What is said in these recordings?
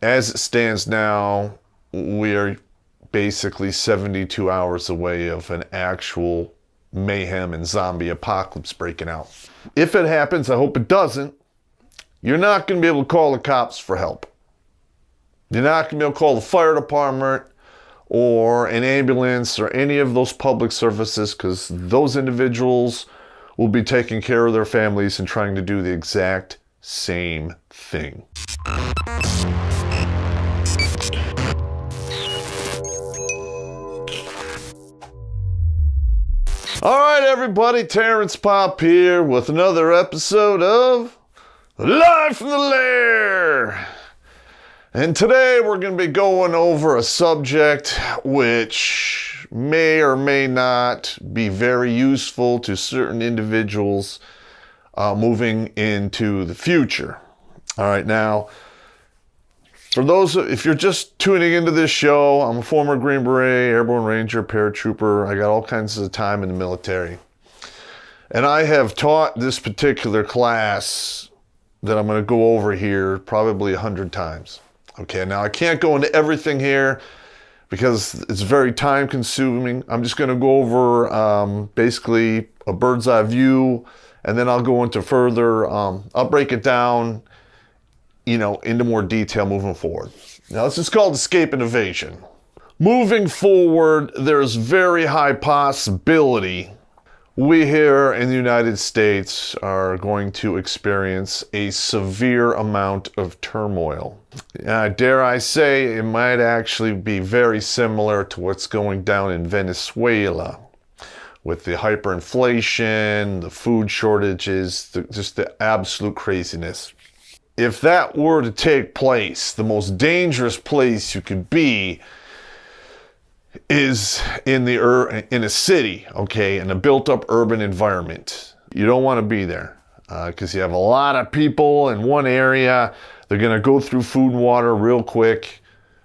As it stands now, we are basically 72 hours away of an actual mayhem and zombie apocalypse breaking out. If it happens, I hope it doesn't, you're not going to be able to call the cops for help. You're not going to be able to call the fire department or an ambulance or any of those public services, because those individuals will be taking care of their families and trying to do the exact same thing. All right, everybody, Terrence Pop here with another episode of Live from the Lair. And today we're going to be going over a subject which may or may not be very useful to certain individuals moving into the future. All right, now, for those, if you're just tuning into this show, I'm a former Green Beret, Airborne Ranger, paratrooper. I got all kinds of time in the military. And I have taught this particular class that I'm going to go over here probably 100 times. Okay, now I can't go into everything here because it's very time consuming. I'm just going to go over basically a bird's eye view, and then I'll go into further, I'll break it down, into more detail moving forward. Now, this is called escape and evasion. Moving forward, there's very high possibility we here in the United States are going to experience a severe amount of turmoil. Dare I say, it might actually be very similar to what's going down in Venezuela with the hyperinflation, the food shortages, just the absolute craziness. If that were to take place, the most dangerous place you could be is in a city, okay, in a built-up urban environment. You don't want to be there because you have a lot of people in one area. They're going to go through food and water real quick.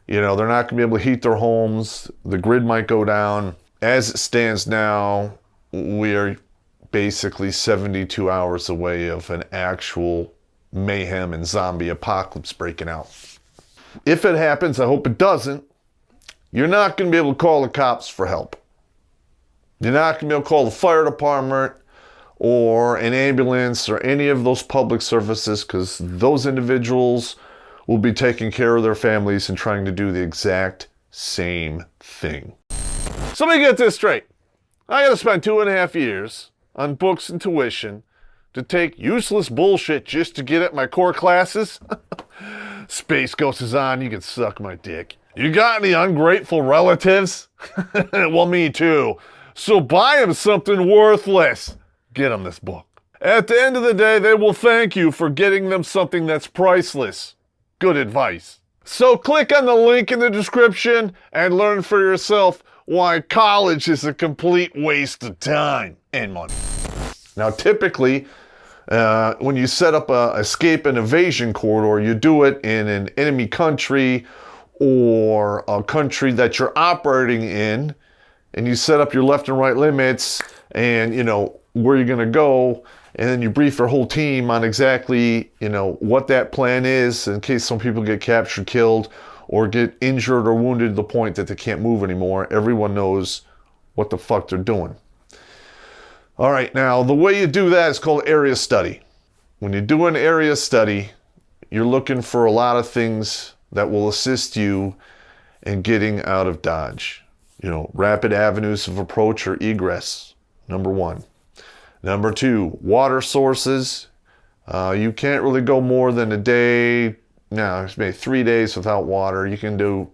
They're not going to be able to heat their homes. The grid might go down. As it stands now, we are basically 72 hours away of an actual mayhem and zombie apocalypse breaking out. If it happens, I hope it doesn't, you're not going to be able to call the cops for help. You're not going to be able to call the fire department or an ambulance or any of those public services, because those individuals will be taking care of their families and trying to do the exact same thing. So let me get this straight. I got to spend 2.5 years on books and tuition to take useless bullshit just to get at my core classes? Space Ghost is on, you can suck my dick. You got any ungrateful relatives? Well, me too. So buy them something worthless. Get them this book. At the end of the day, they will thank you for getting them something that's priceless. Good advice. So click on the link in the description and learn for yourself why college is a complete waste of time and money. Now, typically, when you set up a escape and evasion corridor, you do it in an enemy country or a country that you're operating in, and you set up your left and right limits and, where you're going to go, and then you brief your whole team on exactly, what that plan is in case some people get captured, killed, or get injured or wounded to the point that they can't move anymore. Everyone knows what the fuck they're doing. All right, now the way you do that is called area study. When you do an area study, you're looking for a lot of things that will assist you in getting out of Dodge. Rapid avenues of approach or egress, number one. Number two, water sources. You can't really go more than a day, maybe 3 days without water. You can do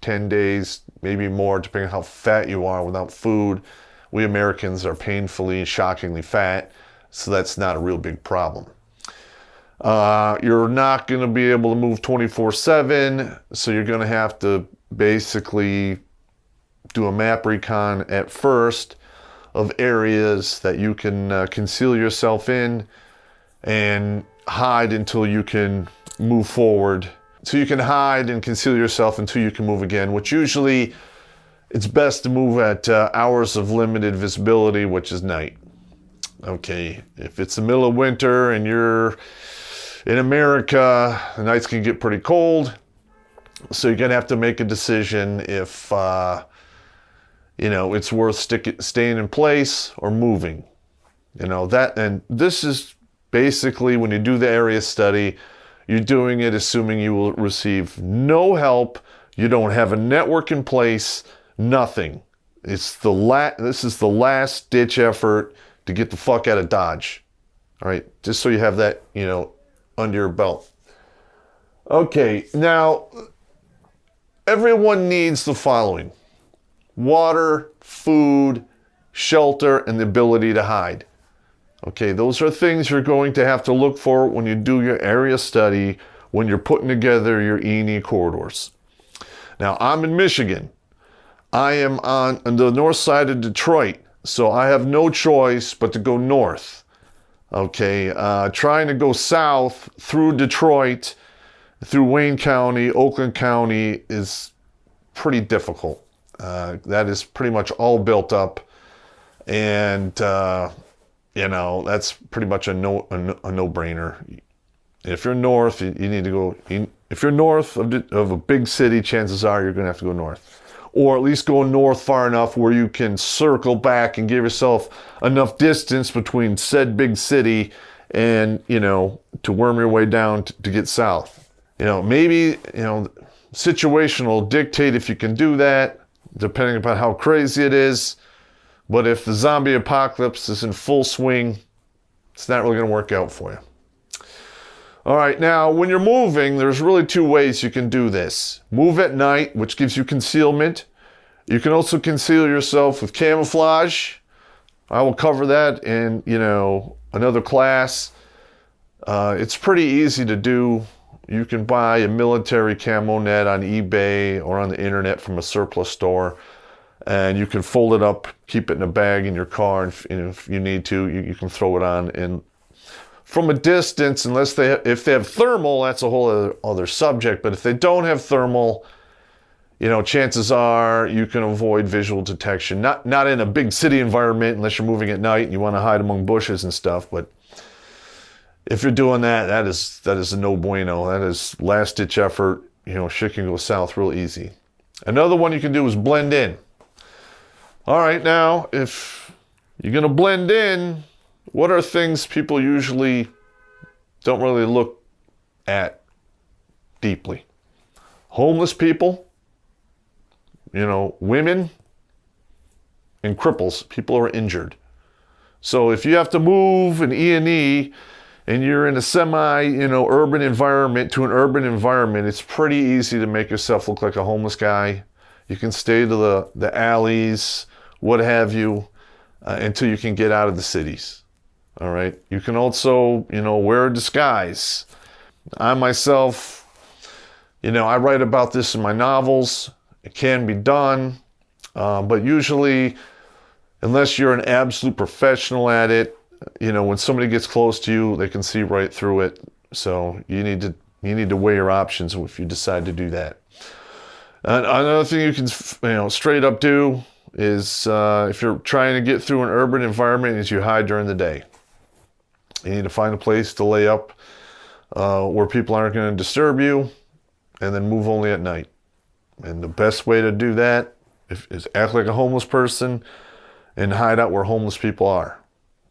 10 days, maybe more, depending on how fat you are without food. We Americans are painfully and shockingly fat, so that's not a real big problem. You're not going to be able to move 24/7, so you're going to have to basically do a map recon at first of areas that you can conceal yourself in and hide until you can move forward. So you can hide and conceal yourself until you can move again, which usually it's best to move at hours of limited visibility, which is night. Okay, if it's the middle of winter and you're in America, the nights can get pretty cold. So you're going to have to make a decision if, it's worth staying in place or moving. And this is basically when you do the area study, you're doing it assuming you will receive no help. You don't have a network in place, nothing. This is the last ditch effort to get the fuck out of Dodge. All right, just so you have that, under your belt. Okay, now everyone needs the following: water, food, shelter, and the ability to hide. Okay, those are things you're going to have to look for when you do your area study, when you're putting together your E&E corridors. Now, I'm in Michigan. I am on the north side of Detroit, so I have no choice but to go north. Okay, trying to go south through Detroit, through Wayne County, Oakland County is pretty difficult. That is pretty much all built up, and that's pretty much a no-brainer. If you're north, you need to go. If you're north of a big city, chances are you're going to have to go north, or at least go north far enough where you can circle back and give yourself enough distance between said big city and to worm your way down to get south. Maybe situational dictate if you can do that, depending upon how crazy it is. But if the zombie apocalypse is in full swing, it's not really going to work out for you. All right, now when you're moving, there's really two ways you can do this. Move at night, which gives you concealment. You can also conceal yourself with camouflage. I will cover that in, another class. It's pretty easy to do. You can buy a military camo net on eBay or on the internet from a surplus store. And you can fold it up, keep it in a bag in your car, and if you need to, you can throw it on. And from a distance, if they have thermal, that's a whole other subject. But if they don't have thermal, chances are you can avoid visual detection. Not in a big city environment unless you're moving at night and you want to hide among bushes and stuff. But if you're doing that, that is a no bueno. That is last ditch effort. Shit can go south real easy. Another one you can do is blend in. All right, now, if you're going to blend in, what are things people usually don't really look at deeply? Homeless people, women, and cripples, people who are injured. So if you have to move an E&E and you're in a urban environment to an urban environment, it's pretty easy to make yourself look like a homeless guy. You can stay to the alleys, what have you, until you can get out of the cities. All right. You can also, wear a disguise. I myself, I write about this in my novels. It can be done, but usually, unless you're an absolute professional at it, when somebody gets close to you, they can see right through it. So you need to weigh your options if you decide to do that. Another thing you can, straight up do is if you're trying to get through an urban environment, is you hide during the day. You need to find a place to lay up where people aren't going to disturb you, and then move only at night. And the best way to do that is act like a homeless person and hide out where homeless people are.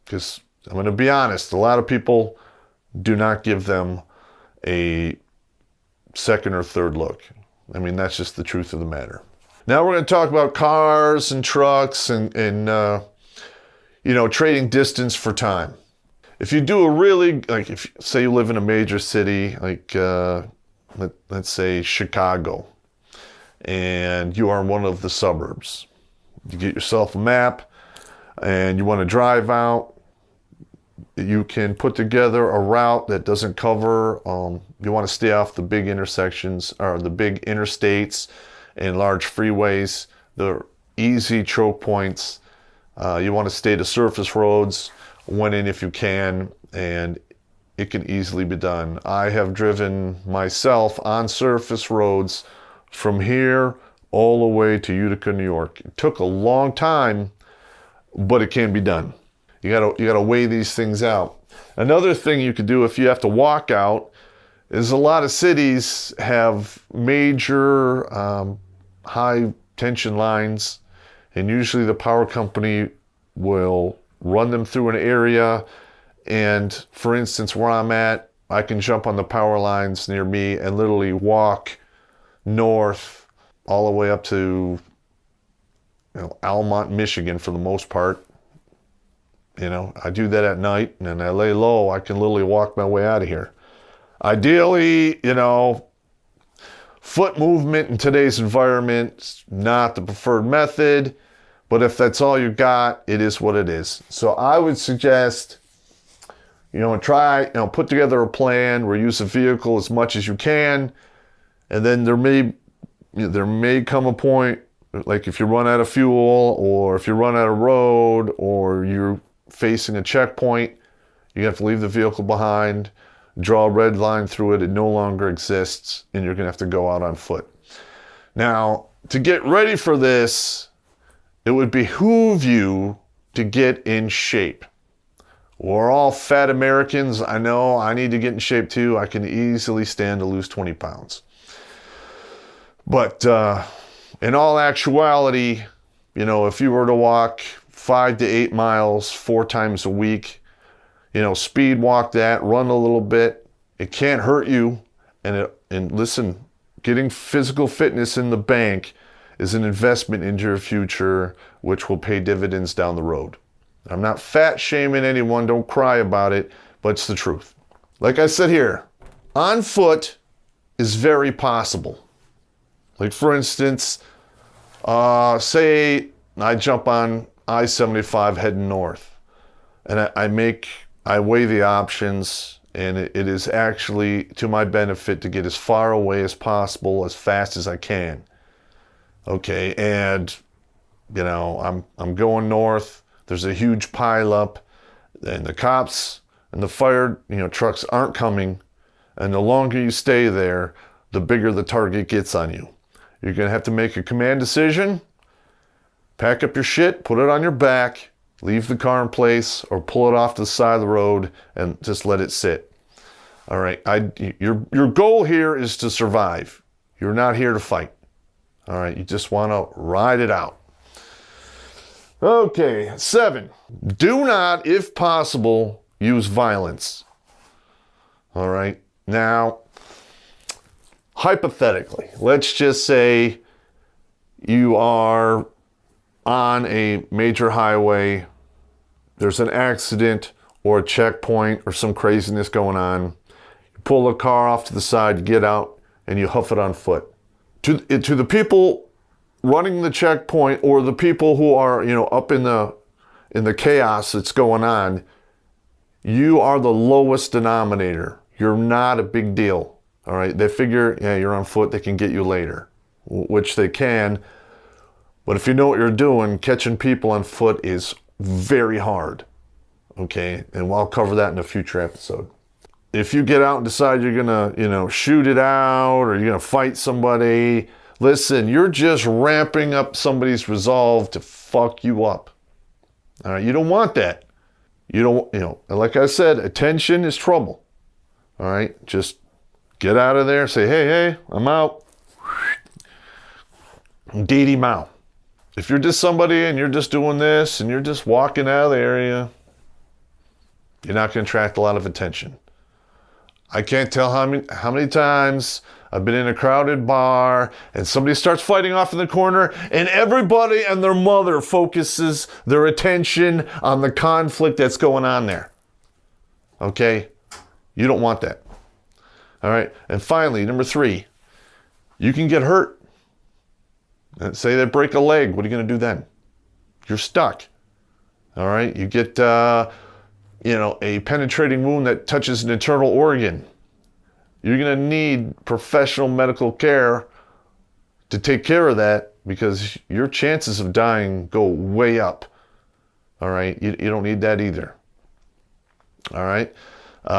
Because I'm going to be honest, a lot of people do not give them a second or third look. I mean, that's just the truth of the matter. Now we're going to talk about cars and trucks and trading distance for time. If you do if say you live in a major city, like let's say Chicago, and you are in one of the suburbs, you get yourself a map and you want to drive out, you can put together a route that doesn't cover, you want to stay off the big intersections or the big interstates and large freeways, the easy choke points. You want to stay to surface roads when and if you can, and it can easily be done. I have driven myself on surface roads from here all the way to Utica, New York. It took a long time, but it can be done. You gotta weigh these things out. Another thing you could do if you have to walk out is a lot of cities have major high tension lines, and usually the power company will run them through an area. And for instance, where I'm at, I can jump on the power lines near me and literally walk north all the way up to, Almont, Michigan for the most part. I do that at night, and then I lay low. I can literally walk my way out of here. Ideally, foot movement in today's environment is not the preferred method, but if that's all you got, it is what it is. So I would suggest, try, put together a plan where you use a vehicle as much as you can, and then there may come a point, like if you run out of fuel, or if you run out of road, or you're facing a checkpoint, you have to leave the vehicle behind, draw a red line through it, it no longer exists, and you're gonna have to go out on foot. Now, to get ready for this, it would behoove you to get in shape. We're all fat Americans. I know I need to get in shape too. I can easily stand to lose 20 pounds. But in all actuality, if you were to walk 5 to 8 miles 4 times a week, speed walk that, run a little bit. It can't hurt you. And listen, getting physical fitness in the bank is an investment into your future, which will pay dividends down the road. I'm not fat shaming anyone. Don't cry about it, but it's the truth. Like I said here, on foot is very possible. Like for instance, say I jump on I-75 heading north, and I weigh the options, and it is actually to my benefit to get as far away as possible, as fast as I can. Okay, and I'm going north. There's a huge pileup, and the cops and the fire trucks aren't coming, and the longer you stay there, the bigger the target gets on you. You're gonna have to make a command decision. Pack up your shit, put it on your back, leave the car in place, or pull it off to the side of the road and just let it sit. All right, your goal here is to survive. You're not here to fight. All right, you just want to ride it out. Okay, 7, do not, if possible, use violence. All right, now, hypothetically, let's just say you are on a major highway, there's an accident or a checkpoint or some craziness going on. You pull the car off to the side, you get out, and you hoof it on foot. To the people running the checkpoint, or the people who are up in the chaos that's going on, you are the lowest denominator. You're not a big deal. All right, they figure, you're on foot, they can get you later, which they can. But if you know what you're doing, catching people on foot is very hard. Okay, and I'll cover that in a future episode. If you get out and decide you're gonna, shoot it out, or you're gonna fight somebody, listen, you're just ramping up somebody's resolve to fuck you up. All right, you don't want that. You don't, like I said, attention is trouble. All right, just get out of there, say, hey, I'm out. Dee dee Mao. If you're just somebody and you're just doing this and you're just walking out of the area, you're not going to attract a lot of attention. I can't tell how many times I've been in a crowded bar and somebody starts fighting off in the corner and everybody and their mother focuses their attention on the conflict that's going on there. Okay? You don't want that. All right? And finally, number 3, you can get hurt. Say they break a leg, what are you going to do then? You're stuck. All right? You get, a penetrating wound that touches an internal organ. You're going to need professional medical care to take care of that, because your chances of dying go way up. All right? You don't need that either. All right?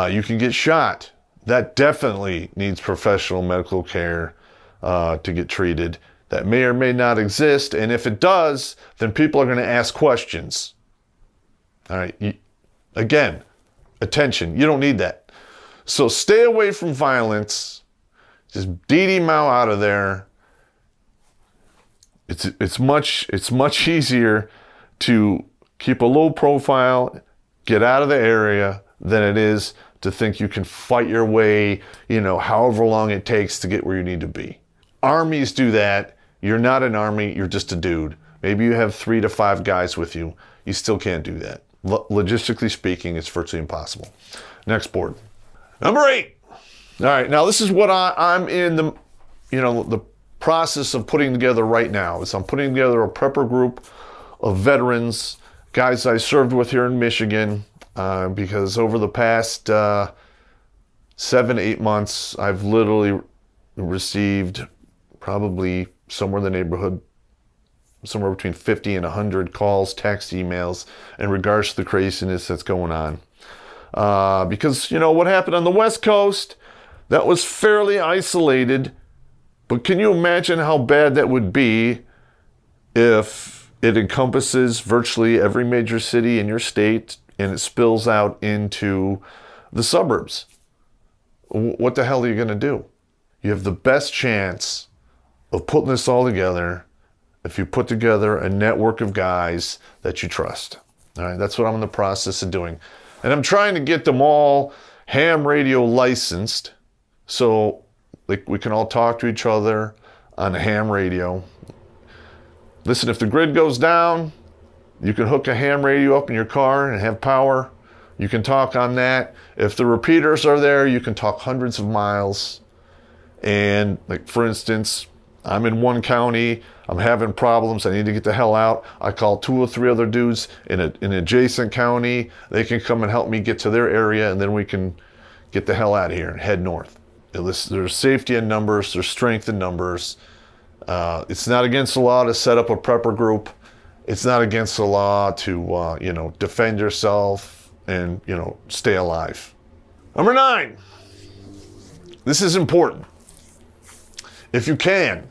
You can get shot. That definitely needs professional medical care to get treated. That may or may not exist, and if it does, then people are going to ask questions. All right, again, attention, you don't need that. So stay away from violence. Just Dee Mao out of there. It's much easier to keep a low profile, get out of the area, than it is to think you can fight your way, however long it takes to get where you need to be. Armies do that. You're not an army, you're just a dude. Maybe you have 3 to 5 guys with you. You still can't do that. Logistically speaking, it's virtually impossible. Next board. Number 8. All right, now this is what I'm in the process of putting together right now. Is I'm putting together a prepper group of veterans, guys I served with here in Michigan, because over the past 7-8 months, I've literally received probably somewhere in the neighborhood, somewhere between 50 and 100 calls, text, emails in regards to the craziness that's going on. Because, what happened on the West Coast, that was fairly isolated, but can you imagine how bad that would be if it encompasses virtually every major city in your state and it spills out into the suburbs? What the hell are you going to do? You have the best chance of putting this all together if you put together a network of guys that you trust. All right, that's what I'm in the process of doing. And I'm trying to get them all ham radio licensed so we can all talk to each other on a ham radio. Listen, if the grid goes down, you can hook a ham radio up in your car and have power. You can talk on that. If the repeaters are there, you can talk hundreds of miles. And for instance, I'm in one county, I'm having problems, I need to get the hell out. I call 2 or 3 other dudes in an adjacent county. They can come and help me get to their area, and then we can get the hell out of here and head north. There's safety in numbers, there's strength in numbers. It's not against the law to set up a prepper group. It's not against the law to, defend yourself and, stay alive. Number 9. This is important. If you can,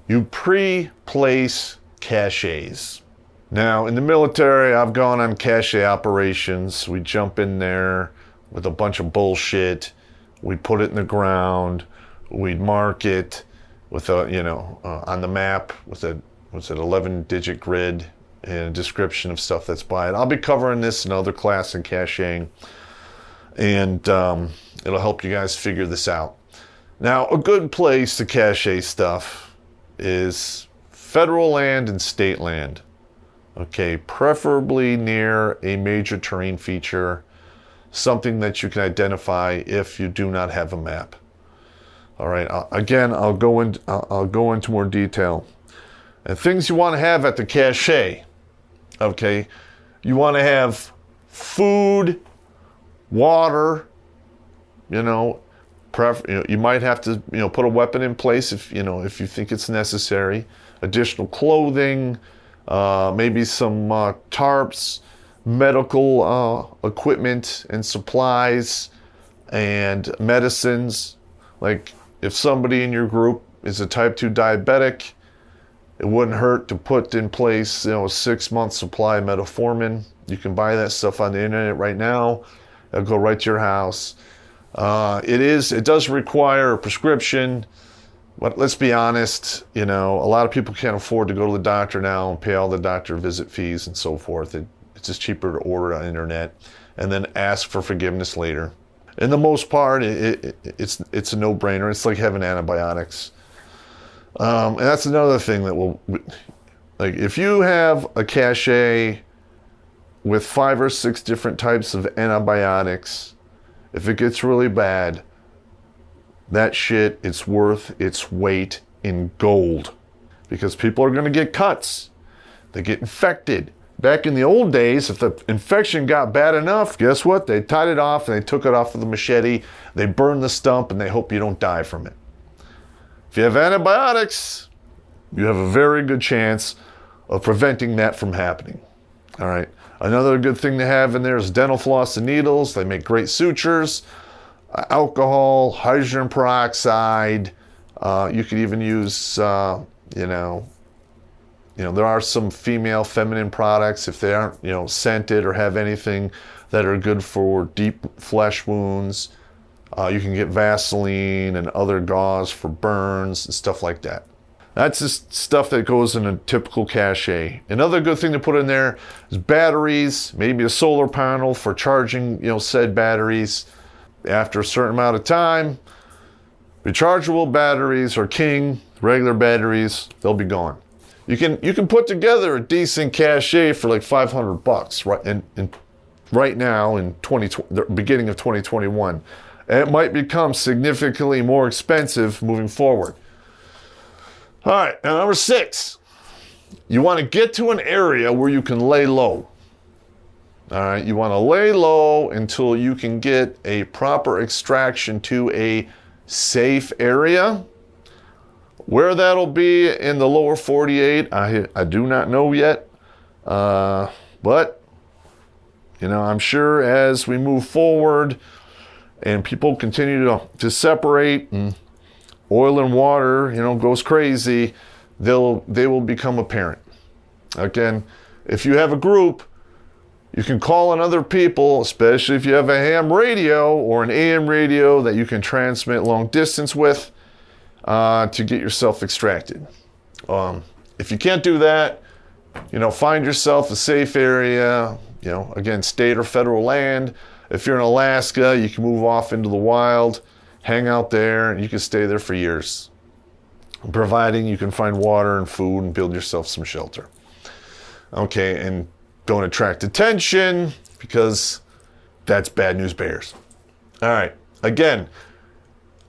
you pre-place caches. Now, in the military, I've gone on cache operations. We jump in there with a bunch of bullshit. We'd put it in the ground. We'd mark it with on the map with a 11-digit grid and a description of stuff that's by it. I'll be covering this in other class in caching, and it'll help you guys figure this out. Now, a good place to cache stuff is federal land and state land. Okay, preferably near a major terrain feature, something that you can identify if you do not have a map. All right, again, I'll go into more detail. And things you want to have at the cache, okay, you want to have food, water, you might have to, put a weapon in place if you think it's necessary. Additional clothing, maybe some tarps, medical equipment and supplies, and medicines. Like if somebody in your group is a type 2 diabetic, it wouldn't hurt to put in place, a 6-month supply of metformin. You can buy that stuff on the internet right now. It'll go right to your house. It does require a prescription, but let's be honest, a lot of people can't afford to go to the doctor now and pay all the doctor visit fees and so forth. It's just cheaper to order on the internet and then ask for forgiveness later. In the most part, it's a no-brainer. It's like having antibiotics. And that's another thing that if you have a cache with 5 or 6 different types of antibiotics, if it gets really bad, that shit, it's worth its weight in gold. Because people are going to get cuts. They get infected. Back in the old days, if the infection got bad enough, guess what? They tied it off and they took it off with a machete. They burned the stump and they hope you don't die from it. If you have antibiotics, you have a very good chance of preventing that from happening. All right. Another good thing to have in there is dental floss and needles. They make great sutures. Alcohol, hydrogen peroxide. You could even use, there are some female feminine products if they aren't, scented or have anything that are good for deep flesh wounds. You can get Vaseline and other gauze for burns and stuff like that. That's just stuff that goes in a typical cache. Another good thing to put in there is batteries, maybe a solar panel for charging, said batteries. After a certain amount of time, rechargeable batteries are king. Regular batteries, they'll be gone. You can put together a decent cache for like $500 right now in the beginning of 2021. And it might become significantly more expensive moving forward. All right, now number 6, you want to get to an area where you can lay low. All right, you want to lay low until you can get a proper extraction to a safe area. Where that'll be in the lower 48, I do not know yet. But, I'm sure as we move forward and people continue to separate and oil and water, goes crazy, they will become apparent. Again, if you have a group, you can call on other people, especially if you have a ham radio or an AM radio that you can transmit long distance with to get yourself extracted. If you can't do that, find yourself a safe area, again, state or federal land. If you're in Alaska, you can move off into the wild, hang out there, and you can stay there for years, providing you can find water and food and build yourself some shelter. Okay, and don't attract attention because that's bad news bears. All right, again,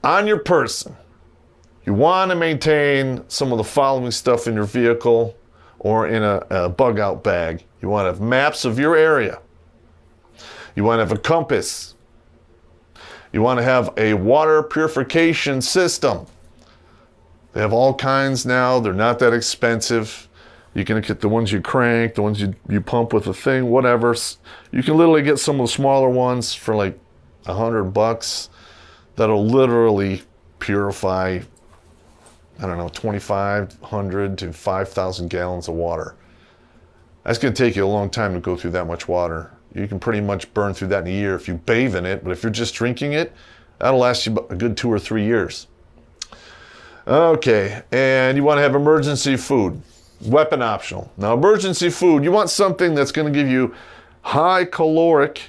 on your person, you want to maintain some of the following stuff in your vehicle or in a bug out bag. You want to have maps of your area. You want to have a compass. You want to have a water purification system. They have all kinds now. They're not that expensive. You can get the ones you crank, the ones you pump with a thing, whatever. You can literally get some of the smaller ones for like $100 that'll literally purify, 2,500 to 5,000 gallons of water. That's going to take you a long time to go through that much water. You can pretty much burn through that in a year if you bathe in it, but if you're just drinking it, that'll last you a good 2 or 3 years. Okay, and you want to have emergency food. Weapon optional. Now, emergency food, you want something that's going to give you high caloric,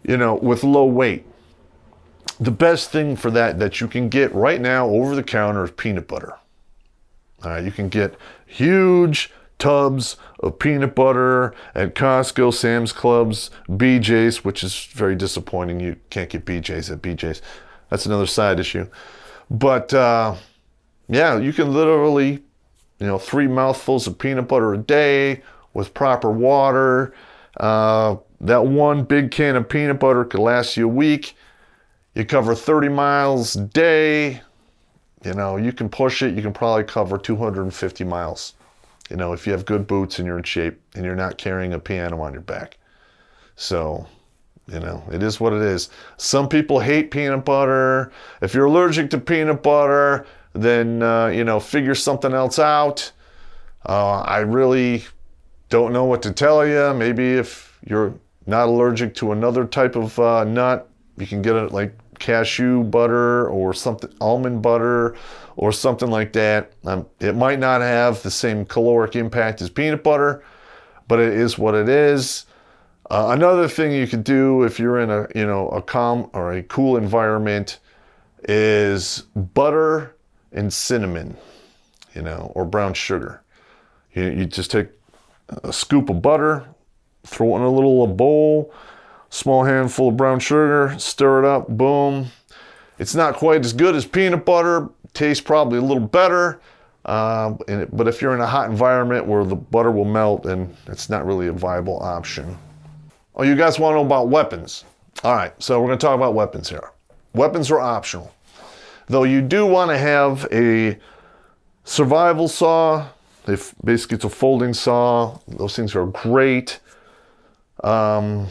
with low weight. The best thing for that you can get right now over the counter is peanut butter. All right, you can get huge tubs of peanut butter at Costco, Sam's Clubs, BJ's, which is very disappointing. You can't get BJ's at BJ's. That's another side issue. But, yeah, you can literally 3 mouthfuls of peanut butter a day with proper water. That one big can of peanut butter could last you a week. You cover 30 miles a day. You can push it. You can probably cover 250 miles. If you have good boots and you're in shape and you're not carrying a piano on your back. So, it is what it is. Some people hate peanut butter. If you're allergic to peanut butter, then, figure something else out. I really don't know what to tell you. Maybe if you're not allergic to another type of nut, you can get it like cashew butter or something, almond butter or something like that. It might not have the same caloric impact as peanut butter, but it is what it is. Another thing you could do if you're in a calm or a cool environment is butter and cinnamon, or brown sugar. You just take a scoop of butter, throw it in a little bowl, small handful of brown sugar, stir it up, boom. It's not quite as good as peanut butter, tastes probably a little better, but if you're in a hot environment where the butter will melt, then it's not really a viable option. Oh, you guys want to know about weapons? All right, so we're going to talk about weapons here. Weapons are optional. Though you do want to have a survival saw. Basically, it's a folding saw. Those things are great. Hunting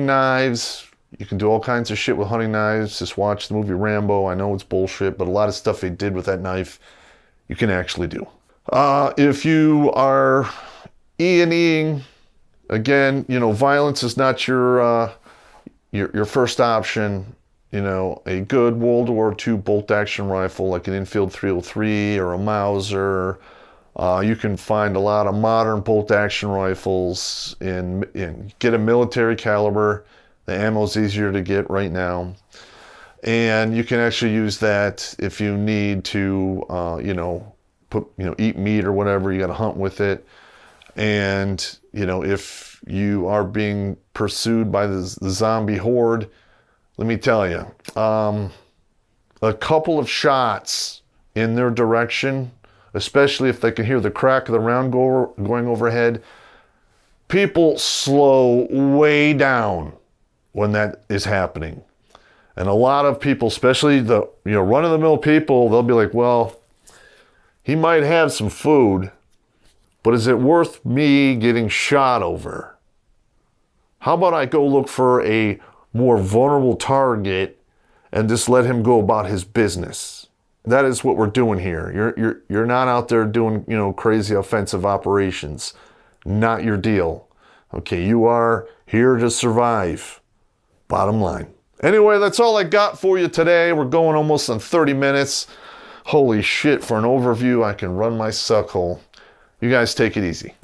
knives. You can do all kinds of shit with hunting knives. Just watch the movie Rambo. I know it's bullshit, but a lot of stuff they did with that knife, you can actually do. If you are E&Eing, again, violence is not your your first option, you know, a good World War II bolt-action rifle like an Enfield 303 or a Mauser. You can find a lot of modern bolt-action rifles in get a military caliber. The ammo's easier to get right now. And you can actually use that if you need to, you know, eat meat or whatever. You got to hunt with it. And, you know, if you are being pursued by the zombie horde, let me tell you, a couple of shots in their direction, especially if they can hear the crack of the round going overhead, people slow way down when that is happening. And a lot of people, especially the run-of-the-mill people, they'll be like, well, he might have some food, but is it worth me getting shot over? How about I go look for a more vulnerable target and just let him go about his business? That is what we're doing here. You're not out there doing, you know, crazy offensive operations. Not your deal. Okay, you are here to survive. Bottom line. Anyway, that's all I got for you today. We're going almost on 30 minutes. Holy shit, for an overview, I can run my suck hole. You guys take it easy.